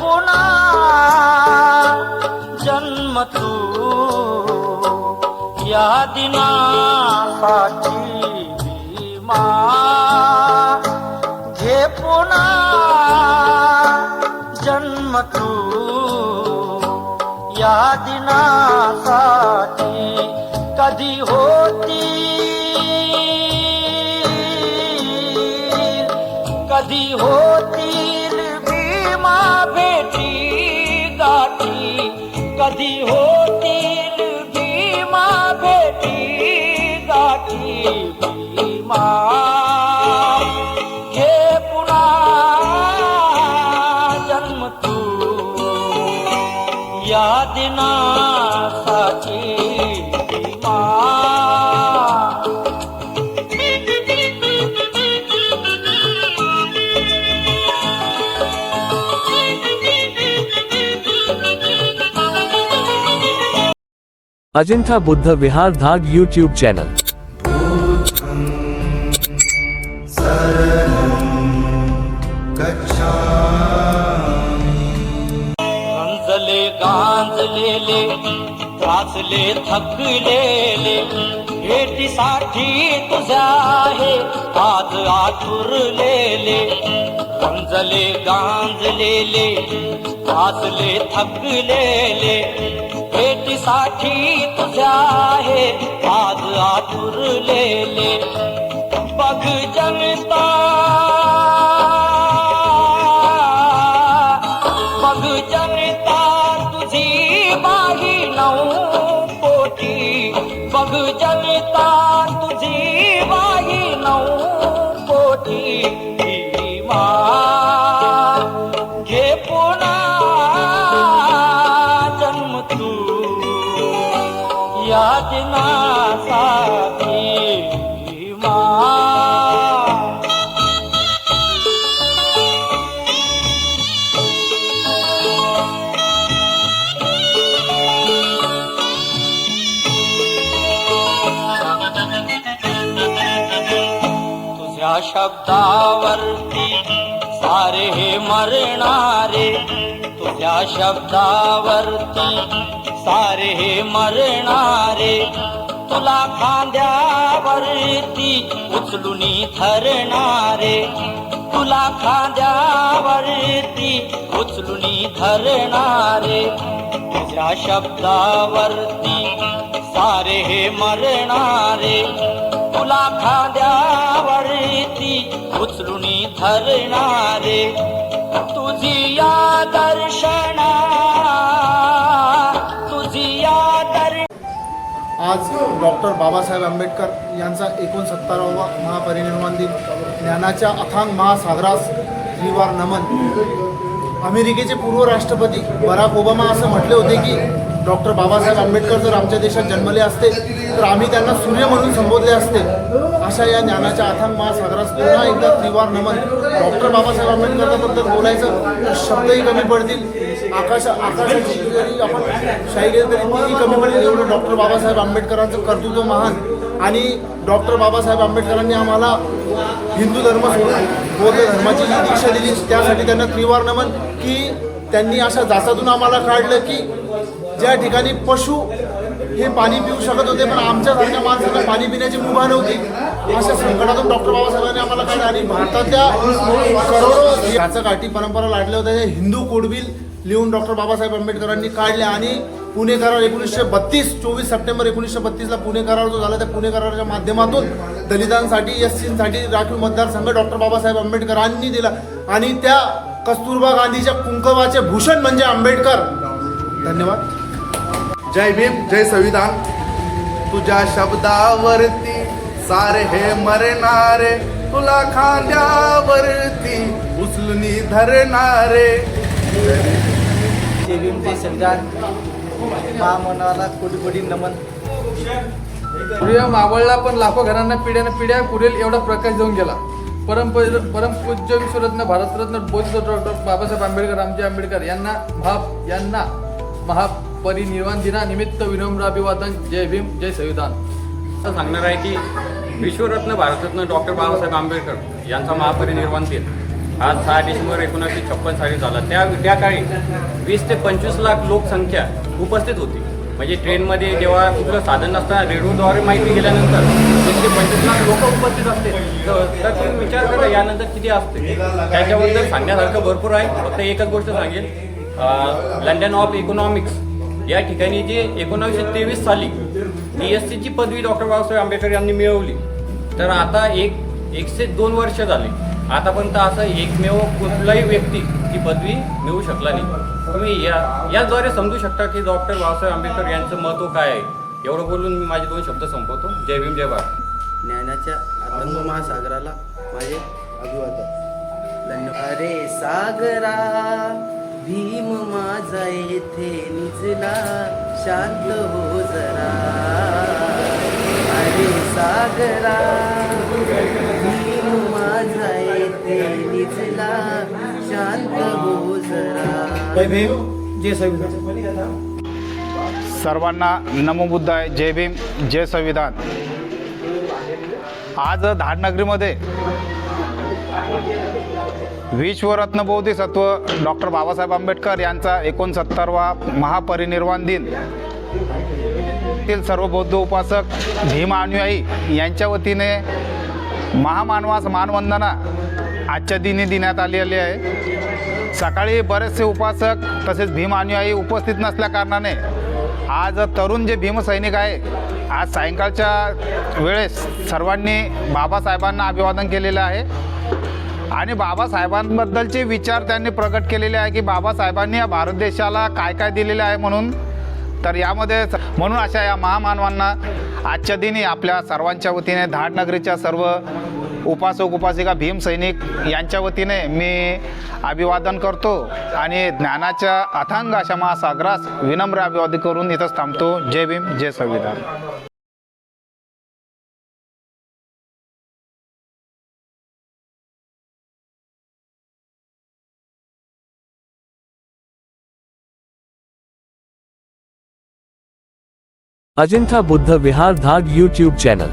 पुन्हा जन्म तू या दिनासाठी भीमा, घे पुन्हा जन्म तू या दिनासाठी. कधी होतील भीमा भेटी गाठी, कधी होतील भीमा भेटी गाठी. भीमा घे पुन्हा जन्म तू या दिनासाठी भीमा. अजिंठा बुद्ध विहार धाग यूट्यूब चैनल. गंजले गांजलेले त्रासले थकलेले भेटीसाठी तुझ्या आहे आज आठुरलेले. गंजले गांजलेले त्रासले थकलेले भेटीसाठी तुझ्या आहे आज आठुरलेले. बघ जनता तुझी बाही 9 कोटी, बघ जनता तुझी बाही 9 कोटी. भीमा घे पुन्हा जन्म तू या दिनासाठी भीमा. तुझ्या शब्दावरती सारे हे मरणारे, तुझ्या शब्दावरती सारे हे मरणारे. तुला खांद्यावरती उचलूनी धरणारे, तुला खांद्यावरती उचलूनी धरणारे. तुझ्या शब्दावरती सारे हे मरणारे, तुला खांद्यावरती उचलूनी धरणारे. तुझी या दर्शना आज डॉक्टर बाबासाहेब आंबेडकर यांचा 69वा महापरिनिर्वाण दिन. ज्ञानाच्या अथांग महासागरास त्रिवार नमन. अमेरिकेचे पूर्व राष्ट्रपती बराक ओबामा असं म्हटले होते की डॉक्टर बाबासाहेब आंबेडकर जर आमच्या देशात जन्मले असते तर आम्ही त्यांना सूर्य म्हणून संबोधले असते. अशा या ज्ञानाच्या अथांग महासागरास पुन्हा एकदा त्रिवार नमन. डॉक्टर बाबासाहेब आंबेडकरांबद्दल बोलायचं तर शब्दही कमी पडतील, आकाशाची जरी आपण शाही केली तरी तीही कमी पडेल, एवढं डॉक्टर बाबासाहेब आंबेडकरांचं कर्तृत्व महान. आणि डॉक्टर बाबासाहेब आंबेडकरांनी आम्हाला हिंदू धर्म सोडून बौद्ध धर्माची जी दीक्षा दिली त्यासाठी त्यांना त्रिवार नमन. की त्यांनी अशा जाचातून आम्हाला काढलं की ज्या ठिकाणी पशु हे पाणी पिऊ शकत होते पण आमच्यासारख्या माणसांना पाणी पिण्याची मुभा नव्हती, अशा संकटातून डॉक्टर बाबासाहेबांनी आम्हाला काढलं. आणि भारतातल्या करोडो याचकाठी परंपरा लाटल्या होत्या हे हिंदू कोडबिल लिहून डॉक्टर बाबासाहेब आंबेडकरांनी काढले. आणि पुणे करार 1932 24 सप्टेंबर 1932ला पुणे करार जो झाला त्या पुणे कराराच्या माध्यमातून दलितांसाठी एससीसाठी राखीव मतदारसंघ डॉक्टर बाबासाहेब आंबेडकरांनी दिला. आणि त्या कस्तुरबा गांधीच्या कुंकवाचे भूषण म्हणजे आंबेडकर. धन्यवाद. जय भीम, जय संविधान. तुझ्या शब्दावरती सारे हे मरणारे, तुला खांद्यावरती उचलूनी धरणारे. जय भीम, जय संविधान. महामनाला कोटी कोटी नमन. सूर्य मावळला पण लाखो घरांना पिढ्या पुरेल एवढा प्रकाश देऊन गेला. परमपूज्य विश्वरत्न भारतरत्न बौद्ध डॉक्टर बाबासाहेब आंबेडकर रामजी आंबेडकर यांना महापरिनिर्वाण दिनानिमित्त विनम्र अभिवादन. जय भीम, जय संविधान. असं सांगणार आहे की विश्वरत्न भारतरत्न डॉक्टर बाबासाहेब आंबेडकर यांचा महापरिनिर्वाण दिन आज 6 डिसेंबर 1956 साली झाला. त्या काळी 20 ते 25 लाख लोकसंख्या उपस्थित होती. म्हणजे ट्रेनमध्ये जेव्हा कुठलं साधन नसताना रेडिओद्वारे माहिती गेल्यानंतर 20 ते 25 लाख लोक उपस्थित असते. तर तुम्ही विचार करा यानंतर किती असते. त्याच्याबद्दल सांगण्यासारखं भरपूर आहे. फक्त एकच गोष्ट सांगेल, लंडन ऑफ इकॉनॉमिक्स या ठिकाणी जे 1923 साली DSc ची पदवी डॉक्टर बाबासाहेब आंबेडकर यांनी मिळवली. तर आता 102 वर्ष झाले. आतापर्यंत असं एकमेव कुठलाही व्यक्ती ती पदवी मिळवू शकला नाही. तुम्ही याद्वारे समजू शकता की डॉक्टर बाबासाहेब आंबेडकर यांचं महत्त्व काय आहे. एवढं बोलून मी माझे 2 शब्द संपवतो. जय भीम, जय भारत. ज्ञानाच्या अथांग महासागराला माझे अभिवादन. धन्यवाद. अरे सागरा भीम माझा येथे निजला, शांत हो जरा. अरे सागरा भीम माझा येथे निजला, शांत हो जरा. जय भीम, जय संविधान. सर्वांना नमो बुद्धाय. जय भीम, जय संविधान. आज धाडनगरीमध्ये विश्वरत्न बोधिसत्व डॉक्टर बाबासाहेब आंबेडकर यांचा 69वा महापरिनिर्वाण दिन तील सर्व बौद्ध उपासक भीम अनुयायी यांच्या वतीने महामानवास मानवंदना आजच्या दिनी देण्यात आलेली आहे. सकाळी बरेचसे उपासक तसेच भीम अनुयायी उपस्थित नसल्या कारणाने आज तरुण जे भीमसैनिक आहे, आज सायंकाळच्या वेळेस सर्वांनी बाबासाहेबांना अभिवादन केलेलं आहे आणि बाबासाहेबांबद्दलचे विचार त्यांनी प्रकट केलेले आहे की बाबासाहेबांनी या भारत देशाला काय काय दिलेले आहे म्हणून. तर यामध्ये म्हणून अशा या महामानवांना आजच्या दिनी आपल्या सर्वांच्या वतीने धाडनगरीच्या सर्व उपासक उपासिका भीम सैनिक यांच्या वतीने मी अभिवादन करतो आणि ज्ञानाच्या अथांग अशा महासागरास विनम्र अभिवादन करून इथंच थांबतो. जय भीम, जय संविधान. अजिंठा बुद्ध विहार धाग YouTube चैनल.